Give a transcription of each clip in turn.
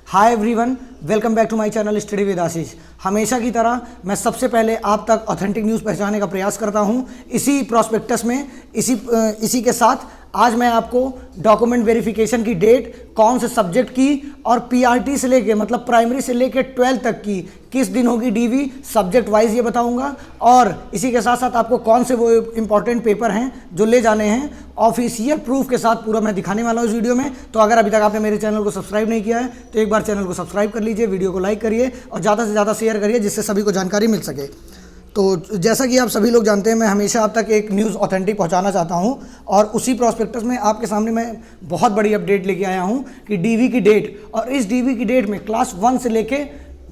Hi everyone, welcome back to my channel study with Ashish. हमेशा की तरह मैं सबसे पहले आप तक ऑथेंटिक न्यूज़ पहुंचाने का प्रयास करता हूं। इसी प्रोस्पेक्टस में इसी के साथ आज मैं आपको डॉक्यूमेंट वेरिफिकेशन की डेट, कौन से सब्जेक्ट की और पीआरटी से लेके मतलब प्राइमरी से लेके 12 तक की किस दिन होगी डीवी, सब्जेक्ट वाइज ये बताऊंगा। और इसी के साथ साथ आपको कौन से वो इंपॉर्टेंट पेपर हैं जो ले जाने हैं ऑफिशियल प्रूफ के साथ पूरा मैं दिखाने वाला हूँ इस वीडियो में। तो अगर अभी तक आपने मेरे चैनल को सब्सक्राइब नहीं किया है तो एक बार चैनल को सब्सक्राइब कर लीजिए, वीडियो को लाइक करिए और ज़्यादा से ज़्यादा शेयर करिए जिससे सभी को जानकारी मिल सके। तो जैसा कि आप सभी लोग जानते हैं, मैं हमेशा आप तक एक न्यूज़ ऑथेंटिक पहुंचाना चाहता हूं और उसी प्रोस्पेक्टस में आपके सामने मैं बहुत बड़ी अपडेट लेके आया हूं कि डीवी की डेट, और इस डीवी की डेट में क्लास 1 से लेके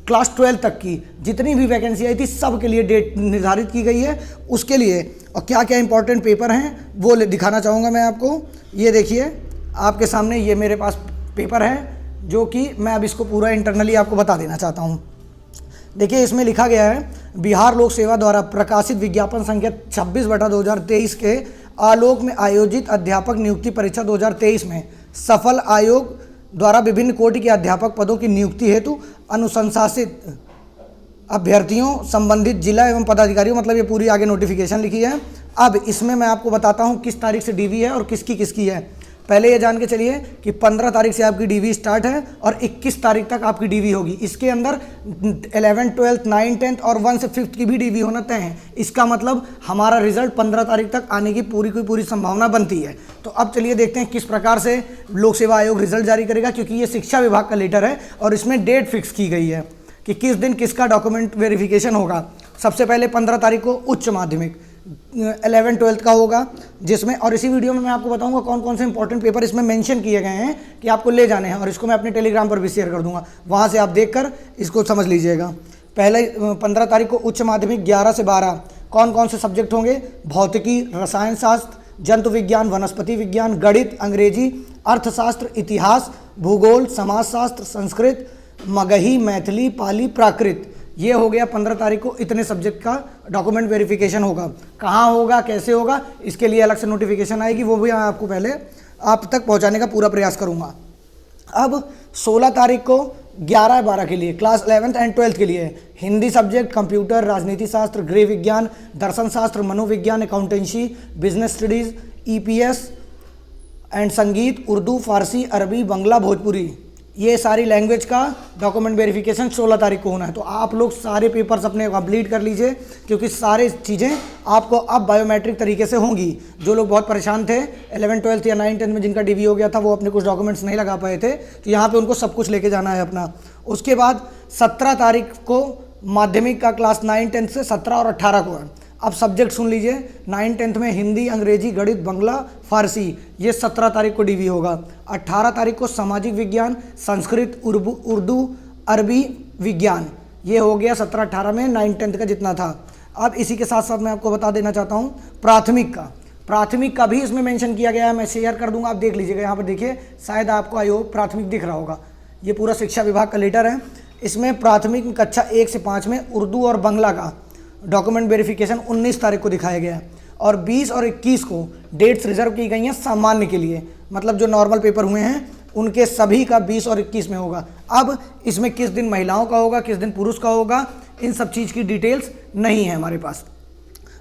क्लास 12 तक की जितनी भी वैकेंसी आई थी सब के लिए डेट निर्धारित की गई है। उसके लिए और क्या क्या इंपॉर्टेंट पेपर हैं वो दिखाना चाहूँगा मैं आपको। ये देखिए आपके सामने ये मेरे पास पेपर है जो कि मैं अब इसको पूरा इंटरनली आपको बता देना चाहता हूँ। देखिए इसमें लिखा गया है, बिहार लोक सेवा द्वारा प्रकाशित विज्ञापन संख्या 26/2023 के आलोक में आयोजित अध्यापक नियुक्ति परीक्षा 2023 में सफल आयोग द्वारा विभिन्न कोटि के अध्यापक पदों की नियुक्ति हेतु अनुशंसित अभ्यर्थियों संबंधित जिला एवं पदाधिकारियों, मतलब ये पूरी आगे नोटिफिकेशन लिखी है। अब इसमें मैं आपको बताता हूँ किस तारीख से डीवी है और किसकी किसकी है। पहले ये जान के चलिए कि 15 तारीख से आपकी डीवी स्टार्ट है और 21 तारीख तक आपकी डीवी होगी। इसके अंदर 11, 12, 9, 10 और 1 से 5 की भी डीवी होना तय है। इसका मतलब हमारा रिजल्ट 15 तारीख तक आने की पूरी संभावना बनती है। तो अब चलिए देखते हैं किस प्रकार से लोक सेवा आयोग रिजल्ट जारी करेगा, क्योंकि ये शिक्षा विभाग का लेटर है और इसमें डेट फिक्स की गई है कि किस दिन किसका डॉक्यूमेंट वेरिफिकेशन होगा। सबसे पहले 15 तारीख को उच्च माध्यमिक 11, 12 का होगा, जिसमें और इसी वीडियो में मैं आपको बताऊंगा कौन कौन से इंपॉर्टेंट पेपर इसमें मेंशन किए गए हैं कि आपको ले जाने हैं, और इसको मैं अपने टेलीग्राम पर भी शेयर कर दूंगा, वहां से आप देखकर इसको समझ लीजिएगा। पहले 15 तारीख को उच्च माध्यमिक 11 से 12 कौन कौन से सब्जेक्ट होंगे? भौतिकी, रसायन शास्त्र, जंतु विज्ञान, वनस्पति विज्ञान, गणित, अंग्रेजी, अर्थशास्त्र, इतिहास, भूगोल, समाजशास्त्र, संस्कृत, मगही, मैथिली, पाली, प्राकृत। ये हो गया 15 तारीख को इतने सब्जेक्ट का डॉक्यूमेंट वेरिफिकेशन होगा। कहाँ होगा, कैसे होगा, इसके लिए अलग से नोटिफिकेशन आएगी, वो भी आपको पहले आप तक पहुंचाने का पूरा प्रयास करूंगा। अब 16 तारीख को 11-12 के लिए क्लास 11th एंड 12th के लिए हिंदी सब्जेक्ट, कंप्यूटर, राजनीति शास्त्र, गृह विज्ञान, दर्शन शास्त्र, मनोविज्ञान, accountancy, business studies, EPS and संगीत, उर्दू, फारसी, अरबी, बंगला, भोजपुरी, ये सारी लैंग्वेज का डॉक्यूमेंट वेरिफिकेशन 16 तारीख को होना है। तो आप लोग सारे पेपर्स अपने कंप्लीट कर लीजिए, क्योंकि सारी चीज़ें आपको अब बायोमेट्रिक तरीके से होंगी। जो लोग बहुत परेशान थे 11, 12 या 9, 10 में जिनका डीवी हो गया था, वो अपने कुछ डॉक्यूमेंट्स नहीं लगा पाए थे, तो यहाँ पे उनको सब कुछ लेके जाना है अपना। उसके बाद 17 तारीख को माध्यमिक का क्लास 9, 10 से 17 और 18 को है। अब सब्जेक्ट सुन लीजिए, 9, 10 में हिंदी, अंग्रेजी, गणित, बंगला, फारसी, ये 17 तारीख को डीवी होगा। 18 तारीख को सामाजिक विज्ञान, संस्कृत, उर्दू, अरबी, विज्ञान, ये हो गया 17-18 में 9, 10 का जितना था। अब इसी के साथ साथ मैं आपको बता देना चाहता हूँ प्राथमिक का भी इसमें मेंशन किया गया है, मैं शेयर कर दूंगा, आप देख लीजिएगा। यहाँ पर देखिए, शायद आपको आयोग प्राथमिक दिख रहा होगा, ये पूरा शिक्षा विभाग का लेटर है। इसमें प्राथमिक कक्षा 1 से 5 में उर्दू और बंगला का डॉक्यूमेंट वेरिफिकेशन 19 तारीख को दिखाया गया है, और 20 और 21 को डेट्स रिजर्व की गई हैं सामान्य के लिए, मतलब जो नॉर्मल पेपर हुए हैं उनके सभी का 20 और 21 में होगा। अब इसमें किस दिन महिलाओं का होगा, किस दिन पुरुष का होगा, इन सब चीज़ की डिटेल्स नहीं है हमारे पास,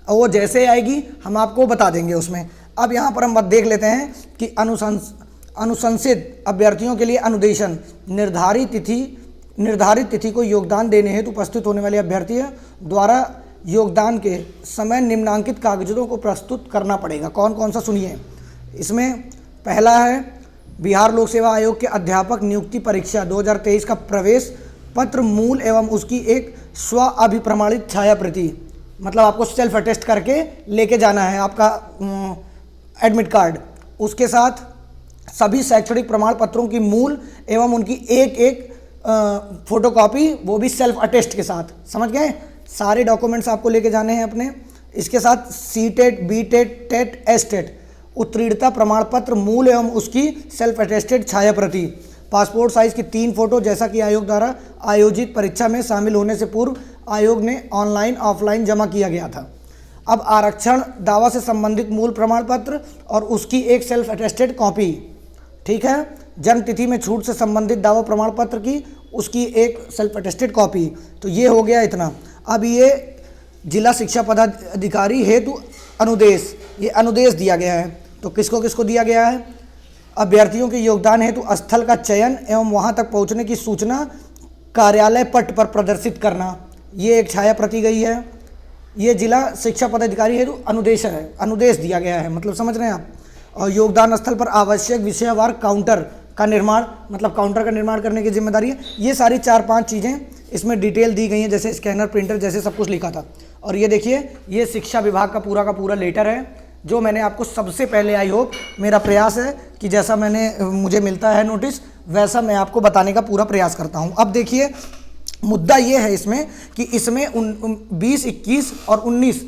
और वो जैसे आएगी हम आपको बता देंगे उसमें। अब यहाँ पर हम बात देख लेते हैं कि अनुशंसित अभ्यर्थियों के लिए अनुदेशन, निर्धारित तिथि को योगदान देने हेतु उपस्थित होने वाले अभ्यर्थियों द्वारा योगदान के समय निम्नांकित कागजों को प्रस्तुत करना पड़ेगा। कौन कौन सा सुनिए। इसमें पहला है बिहार लोक सेवा आयोग के अध्यापक नियुक्ति परीक्षा 2023 का प्रवेश पत्र मूल एवं उसकी एक स्व अभिप्रमाणित छाया प्रति, मतलब आपको सेल्फ अटेस्ट करके लेके जाना है आपका एडमिट कार्ड। उसके साथ सभी शैक्षणिक प्रमाण पत्रों की मूल एवं उनकी एक फोटोकॉपी, वो भी सेल्फ अटेस्ट के साथ, समझ गए। सारे डॉक्यूमेंट्स आपको लेके जाने हैं अपने। इसके साथ सी-टेट, बी-टेट, टेट, एस-टेट उत्तीर्णता प्रमाण पत्र मूल एवं उसकी सेल्फ अटेस्टेड छाया प्रति, पासपोर्ट साइज की 3 फोटो, जैसा कि आयोग द्वारा आयोजित परीक्षा में शामिल होने से पूर्व आयोग ने ऑनलाइन ऑफलाइन जमा किया गया था। अब आरक्षण दावा से संबंधित मूल प्रमाण पत्र और उसकी एक सेल्फ अटेस्टेड कॉपी, ठीक है। जन्म तिथि में छूट से संबंधित दावा प्रमाण पत्र की उसकी एक सेल्फ अटेस्टेड कॉपी। तो ये हो गया इतना। अब ये जिला शिक्षा पदाधिकारी हेतु अनुदेश, ये अनुदेश दिया गया है। तो किसको किसको दिया गया है? अभ्यर्थियों के योगदान हेतु स्थल का चयन एवं वहां तक पहुंचने की सूचना कार्यालय पट पर प्रदर्शित करना, ये एक छाया प्रति गई है। ये जिला शिक्षा पदाधिकारी हेतु अनुदेश है, अनुदेश दिया गया है, मतलब समझ रहे हैं आप। और योगदान स्थल पर आवश्यक विषयवार काउंटर का निर्माण, मतलब काउंटर का निर्माण करने की जिम्मेदारी है। ये सारी 4-5 चीज़ें इसमें डिटेल दी गई हैं, जैसे स्कैनर, प्रिंटर, जैसे सब कुछ लिखा था। और ये देखिए, ये शिक्षा विभाग का पूरा लेटर है जो मैंने आपको सबसे पहले, आई होप मेरा प्रयास है कि जैसा मुझे मिलता है नोटिस वैसा मैं आपको बताने का पूरा प्रयास करता हूँ। अब देखिए, मुद्दा ये है इसमें कि इसमें 20, 21 और 19,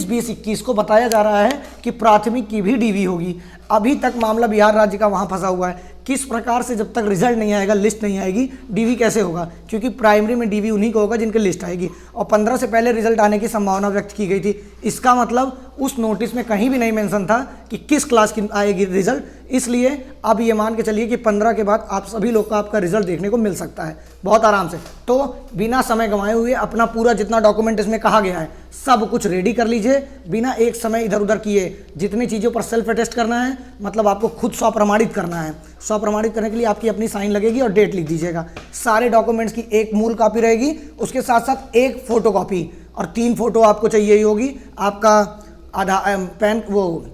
20, 21 को बताया जा रहा है कि प्राथमिक की भी डीवी होगी। अभी तक मामला बिहार राज्य का वहाँ फंसा हुआ है। किस प्रकार से जब तक रिजल्ट नहीं आएगा, लिस्ट नहीं आएगी, डीवी कैसे होगा? क्योंकि प्राइमरी में डीवी उन्हीं को होगा जिनके लिस्ट आएगी, और 15 से पहले रिजल्ट आने की संभावना व्यक्त की गई थी। इसका मतलब उस नोटिस में कहीं भी नहीं मेंशन था कि किस क्लास की आएगी रिजल्ट। इसलिए अब ये मान के चलिए कि 15 के बाद आप सभी लोग का आपका रिजल्ट देखने को मिल सकता है बहुत आराम से। तो बिना समय गंवाए हुए अपना पूरा जितना डॉक्यूमेंट इसमें कहा गया है सब कुछ रेडी कर लीजिए, बिना एक समय इधर उधर किए। जितनी चीज़ों पर सेल्फ अटेस्ट करना है, मतलब आपको खुद स्वप्रमाणित करना है। स्वप्रमाणित करने के लिए आपकी अपनी साइन लगेगी और डेट लिख दीजिएगा। सारे डॉक्यूमेंट्स की एक मूल कॉपी रहेगी, उसके साथ साथ एक फोटो कॉपी, और 3 फोटो आपको चाहिए ही होगी। आपका आधार, पैन, वो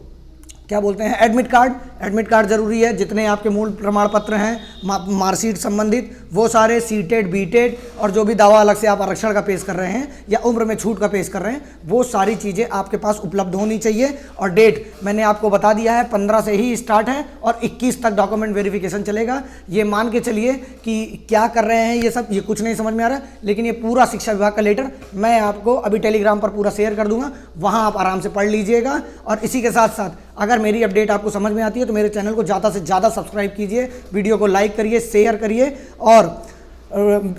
क्या बोलते हैं, एडमिट कार्ड जरूरी है। जितने आपके मूल प्रमाण पत्र हैं, मार्कशीट संबंधित, वो सारे, सीटेड, बीटेड, और जो भी दावा अलग से आप आरक्षण का पेश कर रहे हैं या उम्र में छूट का पेश कर रहे हैं, वो सारी चीज़ें आपके पास उपलब्ध होनी चाहिए। और डेट मैंने आपको बता दिया है, 15 से ही स्टार्ट है और 21 तक डॉक्यूमेंट वेरिफिकेशन चलेगा। ये मान के चलिए कि क्या कर रहे हैं ये सब, ये कुछ नहीं समझ में आ रहा है, लेकिन ये पूरा शिक्षा विभाग का लेटर मैं आपको अभी टेलीग्राम पर पूरा शेयर कर दूंगा, वहाँ आप आराम से पढ़ लीजिएगा। और इसी के साथ साथ अगर मेरी अपडेट आपको समझ में आती है तो मेरे चैनल को ज़्यादा से ज़्यादा सब्सक्राइब कीजिए, वीडियो को लाइक करिए, शेयर करिए। और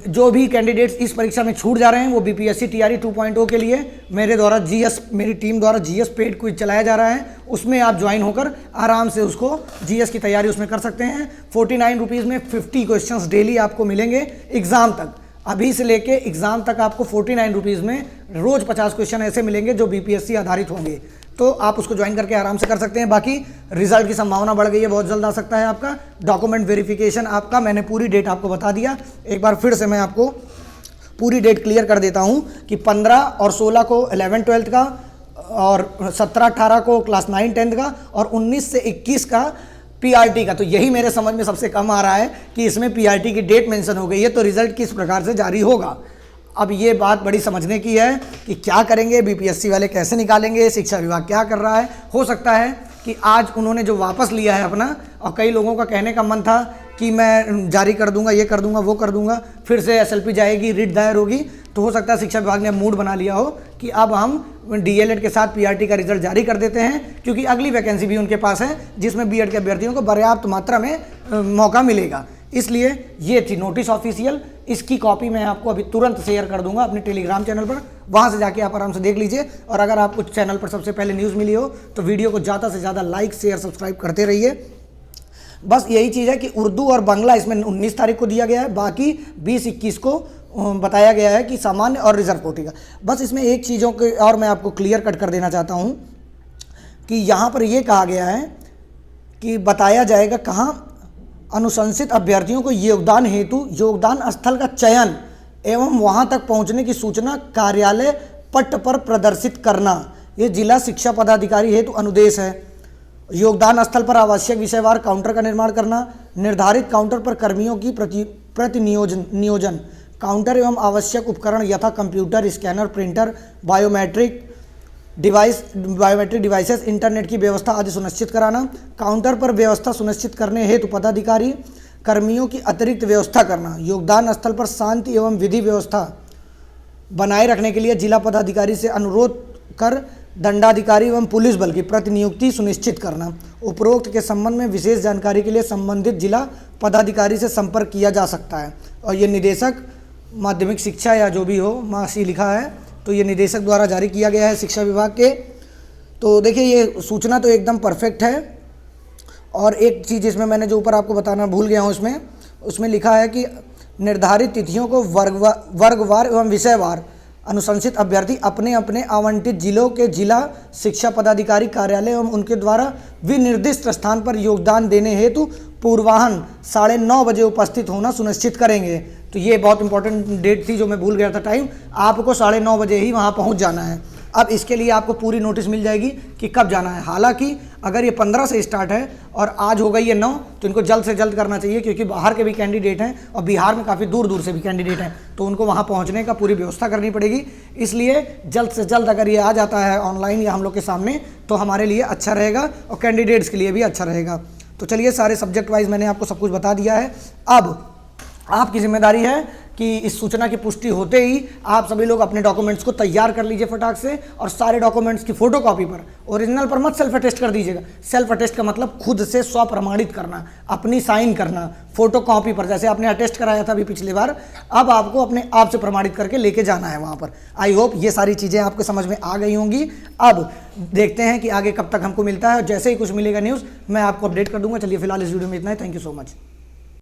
जो भी कैंडिडेट्स इस परीक्षा में छूट जा रहे हैं वो बीपीएससी टीआरई 2.0 के लिए मेरे द्वारा जीएस, मेरी टीम द्वारा जीएस पेड क्विज चलाया जा रहा है, उसमें आप ज्वाइन होकर आराम से उसको जीएस की तैयारी उसमें कर सकते हैं। 49 रुपीज़ में 50 क्वेश्चंस डेली आपको मिलेंगे एग्ज़ाम तक। अभी से लेके एग्ज़ाम तक आपको 49 रुपीज़ में रोज़ 50 क्वेश्चन ऐसे मिलेंगे जो बीपीएससी आधारित होंगे। तो आप उसको ज्वाइन करके आराम से कर सकते हैं। बाकी रिजल्ट की संभावना बढ़ गई है, बहुत जल्द आ सकता है आपका डॉक्यूमेंट वेरिफिकेशन। आपका मैंने पूरी डेट आपको बता दिया, एक बार फिर से मैं आपको पूरी डेट क्लियर कर देता हूं कि 15 और 16 को 11-12 का, और 17-18 को क्लास 9-10 का, और 19 से 21 का पीआरटी का। तो यही मेरे समझ में सबसे कम आ रहा है कि इसमें पीआरटी की डेट मेंशन हो गई है, तो रिजल्ट किस प्रकार से जारी होगा। अब ये बात बड़ी समझने की है कि क्या करेंगे बीपीएससी वाले, कैसे निकालेंगे, शिक्षा विभाग क्या कर रहा है। हो सकता है कि आज उन्होंने जो वापस लिया है अपना, और कई लोगों का कहने का मन था कि मैं जारी कर दूंगा, ये कर दूंगा, वो कर दूंगा, फिर से एसएलपी जाएगी, रिट दायर होगी, तो हो सकता है शिक्षा विभाग ने मूड बना लिया हो कि अब हम डीएलएड के साथ पीआरटी का रिजल्ट जारी कर देते हैं, क्योंकि अगली वैकेंसी भी उनके पास है जिसमें बीएड के अभ्यर्थियों को पर्याप्त मात्रा में मौका मिलेगा। इसलिए ये थी नोटिस ऑफिशियल, इसकी कॉपी मैं आपको अभी तुरंत शेयर कर दूंगा अपने टेलीग्राम चैनल पर, वहाँ से जाके आप आराम से देख लीजिए। और अगर आपको चैनल पर सबसे पहले न्यूज़ मिली हो तो वीडियो को ज़्यादा से ज़्यादा लाइक, शेयर, सब्सक्राइब करते रहिए। बस यही चीज़ है कि उर्दू और बांग्ला इसमें 19 तारीख को दिया गया है, बाकी 20-21 को बताया गया है कि सामान्य और रिजर्व कोटि का। बस इसमें एक चीज़ों के और मैं आपको क्लियर कट कर देना चाहता हूँ कि यहाँ पर यह कहा गया है कि बताया जाएगा कहाँ, अनुशंसित अभ्यर्थियों को योगदान हेतु योगदान स्थल का चयन एवं वहां तक पहुंचने की सूचना कार्यालय पट पर प्रदर्शित करना। ये जिला शिक्षा पदाधिकारी हेतु अनुदेश है। योगदान स्थल पर आवश्यक विषयवार काउंटर का निर्माण करना, निर्धारित काउंटर पर कर्मियों की नियोजन, काउंटर एवं आवश्यक उपकरण यथा computer, scanner, printer, biometric devices, internet की व्यवस्था आदि सुनिश्चित कराना। काउंटर पर व्यवस्था सुनिश्चित करने हेतु पदाधिकारी कर्मियों की अतिरिक्त व्यवस्था करना। योगदान स्थल पर शांति एवं विधि व्यवस्था बनाए रखने के लिए जिला पदाधिकारी से अनुरोध कर दंडाधिकारी एवं पुलिस बल की प्रतिनियुक्ति सुनिश्चित करना। उपरोक्त के संबंध में विशेष जानकारी के लिए संबंधित जिला पदाधिकारी से संपर्क किया जा सकता है। और ये निदेशक माध्यमिक शिक्षा या जो भी हो, मासी लिखा है, तो ये निदेशक द्वारा जारी किया गया है शिक्षा विभाग के। तो देखिए ये सूचना तो एकदम परफेक्ट है और एक चीज़ इसमें मैंने जो ऊपर आपको बताना भूल गया हूँ, उसमें लिखा है कि निर्धारित तिथियों को वर्गवार एवं विषयवार अनुशंसित अभ्यर्थी अपने अपने आवंटित जिलों के जिला शिक्षा पदाधिकारी कार्यालय एवं उनके द्वारा विनिर्दिष्ट स्थान पर योगदान देने हेतु पूर्वाह्न 9:30 बजे उपस्थित होना सुनिश्चित करेंगे। तो ये बहुत इंपॉर्टेंट डेट थी जो मैं भूल गया था टाइम, आपको 9:30 बजे ही वहाँ पहुँच जाना है। अब इसके लिए आपको पूरी नोटिस मिल जाएगी कि कब जाना है। हालांकि अगर ये 15 से स्टार्ट है और आज हो गई है 9, तो इनको जल्द से जल्द करना चाहिए, क्योंकि बाहर के भी कैंडिडेट हैं और बिहार में काफ़ी दूर दूर से भी कैंडिडेट हैं, तो उनको वहाँ पहुँचने का पूरी व्यवस्था करनी पड़ेगी। इसलिए जल्द से जल्द अगर ये आ जाता है ऑनलाइन या हम लोग के सामने, तो हमारे लिए अच्छा रहेगा और कैंडिडेट्स के लिए भी अच्छा रहेगा। तो चलिए, सारे सब्जेक्ट वाइज मैंने आपको सब कुछ बता दिया है। अब आपकी जिम्मेदारी है कि इस सूचना की पुष्टि होते ही आप सभी लोग अपने डॉक्यूमेंट्स को तैयार कर लीजिए फटाक से, और सारे डॉक्यूमेंट्स की फोटोकॉपी पर, ओरिजिनल पर मत सेल्फ अटेस्ट कर दीजिएगा। सेल्फ अटेस्ट का मतलब खुद से स्व प्रमाणित करना, अपनी साइन करना। फोटोकॉपी पर जैसे आपने अटेस्ट कराया था अभी पिछली बार, अब आपको अपने आप से प्रमाणित करके लेके जाना है वहाँ पर। आई होप ये सारी चीज़ें आपको समझ में आ गई होंगी। अब देखते हैं कि आगे कब तक हमको मिलता है, और जैसे ही कुछ मिलेगा न्यूज़ मैं आपको अपडेट कर दूंगा। चलिए फिलहाल इस वीडियो में इतना ही। Thank you so much.